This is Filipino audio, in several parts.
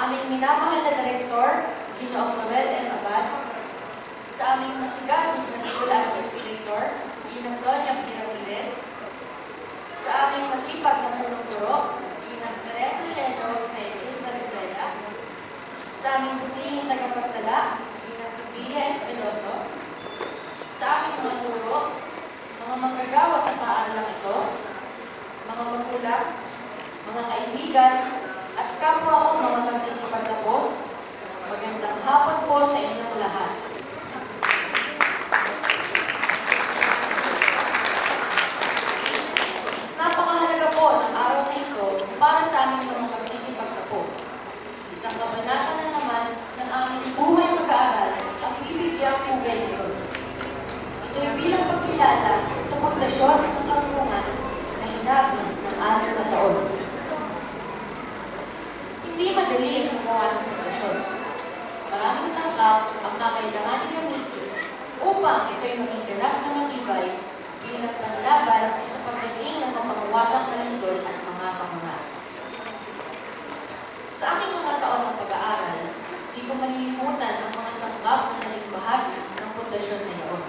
aming minamahal na Direktor, Ginoong Noel M. Abad, sa aming masigasig na School Administrator, Ginang Sonia Pirapides, sa aming masipag na punong-guro, Ginang Teresa Sheno Medjil Marizela, sa aming butihing tagapagtala, Ginang Sofia Espeloso, sa aming mga guro, mga manggagawa sa paaralang ito, mga magulang, mga kaibigan, at kapwa ko mga magsisipagtapos, magandang hapon po sa inyong lahat. Napakahalaga po ng araw na ito para sa aming mga magsisipagtapos. Isang kabanata na naman ng aming buhay pag-aaral ang bibigyang pugay nito. Ito'y bilang pagkilala sa pundasyon ng karunungan na hinabi ng 6 na taon. Hindi madali ang gumawa ng pundasyon. Maraming sangkap ang kakailanganin gamitin upang ito'y maging ganap na matibay bilang panlaban sa pagdating ng mapagwasak na lindol at mga sakuna. Sa aking mga taon ng pag-aaral, hindi ko malilimutan ang mga sangkap na naging bahagi ng pundasyon na iyon.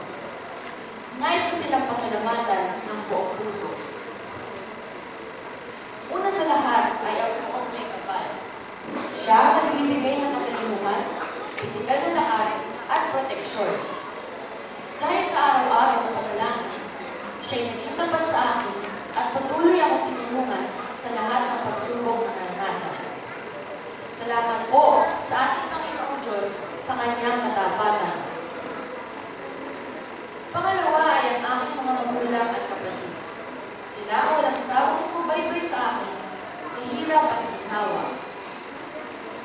Nais ko silang pasalamatan ng buong puso. Una sa lahat ay ang buong may kapal. Siya ang nagbibigay ng katulungan, pisikal na lakas at proteksyon. Dahil sa araw-araw na panalangin, siya'y naging tapat sa akin at patuloy akong tinulungan sa lahat ng pagsubok na naranasan. Salamat po sa ating Panginoong Diyos sa kanyang katapatan. Pangalawa ay ang aking mga magulang at kapatid. Sila ang walang sawang sumubaybay sa akin sa hirap at ginhawa.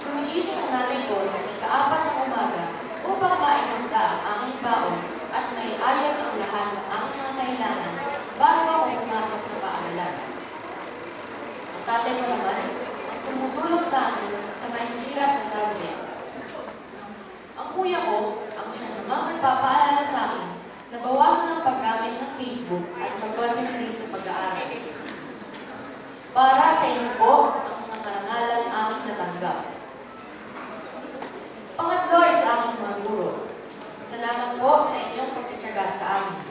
Gumigising ang nanay ko ng ika-4 ng umaga upang mainanda ang aking baon at may ayos ang lahat ng aking mga kailangan bago ako pumasok sa paaralan. Ang tatay ko naman ang tumutulong sa akin sa mahihirap na subjects. Ang kuya ko ang siya namang nagpapaalala sa akin na bawasan ang paggamit ng Facebook at mag-concentrate sa pag-aaral. Para sa inyo po ang mga karangalan aming natanggap. Pangatlo ay sa aking mga guro. Salamat po sa inyong pagtitiyaga sa amin.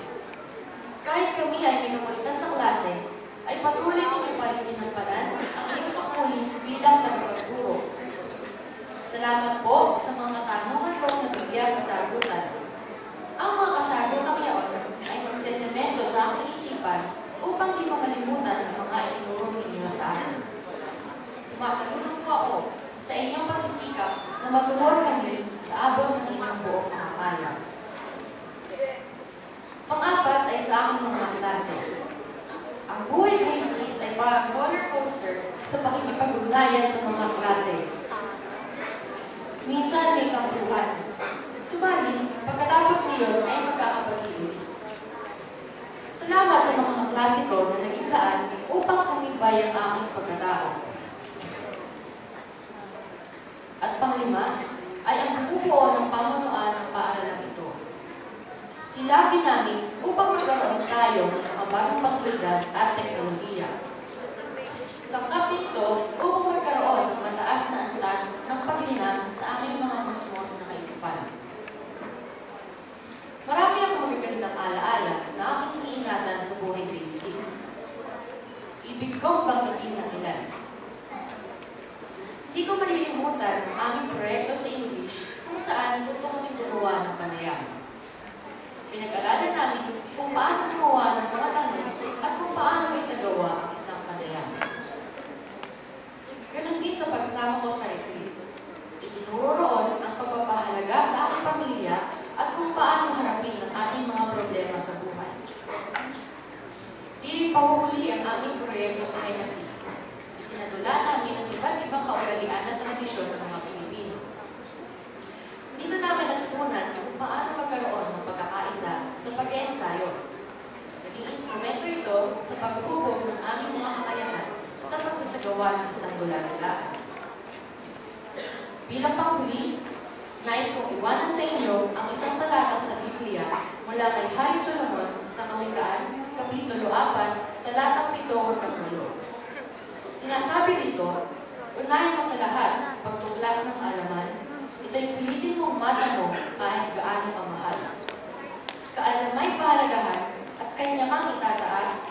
Kahit kami ay minukulitan sa klase, ay patuloy ninyong pa rin ginampanan ang inyong pakulit bilang tagapagturo. Salamat po sa mga tanungan kong nabigyan sa sagutan. Ang mga kasagot ng iyon ay magsesemento sa aking isipan upang di ko malimutan ang mga itinuro ninyo sa akin. Sumasalunan po ako sa inyong pagsisikap na matulungan kami sa abot ng inyong buong nakakala. Pang-apat ay sa aking mga klase. Ang buhay grade 6 ay parang roller coaster sa pakikipag-ugnayan sa mga klase. Minsan may kampuhan. Subalit, pagkatapos niyon ay magkakapag-ibig. Salamat sa mga kaklase ko na naging daan upang kumibay ang aking pagkatao. At panglima ay ang bubuo ng pamunuan ng paaralan ito. Sinabi namin upang magkaroon tayo ng mga bagong pasilidad at teknolohiya. Sangkap nito upang magkaroon ng mataas na antas ng paglinang sa aming mga musmos na kaisipan. Marami akong magagandang alaala na aking iniingatan sa buhay grade 6. Ibig kong banggitin ng ilan. Hindi ko malilimutan ang aming proyekto sa English kung saan tutong kami gumawa ng panayam. Pinag-aralan namin kung paano gumawa ng mga tanong at kung paano isagawa ang isang panayam. Ganon din sa pagsama ko sa retreat. Itinuro roon ang pagpapahalaga sa aking pamilya at kung paano harapin ang ating mga problema sa buhay. Di pahuhuli ang aming proyekto sa legacy. Sinadula namin ang iba't ibang kaugalian at tradisyon ng mga Pilipino. Dito namin natutunan kung paano magkaroon ng pagkakaisa sa pag-ensayo. Naging instrumento ito sa paghubog ng aming mga kakayahan sa pagsasagawa ng isang gula-gula. Bilang panghuli, nais kong iwanan sa inyo ang isang talata sa Biblia mula kay Hari Solomon sa Kawikaan, Kapitulo 4, talatang 7 hanggang 8. Sinasabi dito, unahin mo sa lahat pagtuklas taas ng kaalaman, ito'y pilitin mong mata mo kahit gaano kamahal. Kaalamay pahalagahan at kanya kang itataas,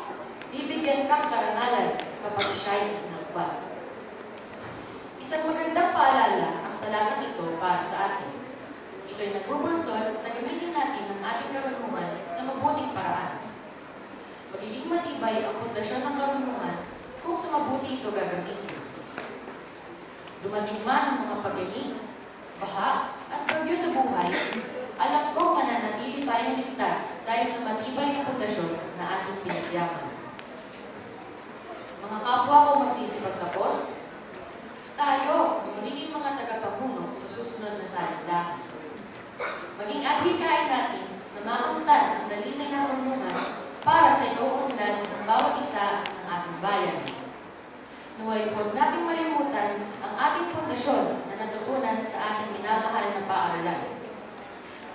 bibigyan kang karangalan kapag siya'y isinagpa. Isang magandang paalala ang talatang ito para sa atin. Ito'y nagbubunsod na gamitin natin ang ating karunungan sa mabuting paraan. Magiging matibay ang pundasyon ng karunungan kung sa mabuti ito gagamitin. Dumating man ang mga pagyanig, baha, at bagyo sa buhay, alam ko mananatili tayong ligtas dahil sa matibay na pundasyon na ating pinagyaman. Mga kapwa ko magsisipagtapos, tayo magiging mga tagapamuno sa susunod na salita. Maging adhikain natin na mauntan ang dalisay na karunungan para sa inuunlad ng bawat isa ng ating bayan. Naway huwag nating malimutan ang ating pundasyon na natutunan sa ating minamahal na paaralan.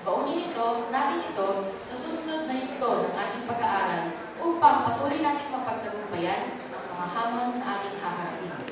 Baunin natin ito sa susunod na yugto ng ating pag-aaral upang patuloy natin mapagtagumpayan ang mga hamon na ating haharapin.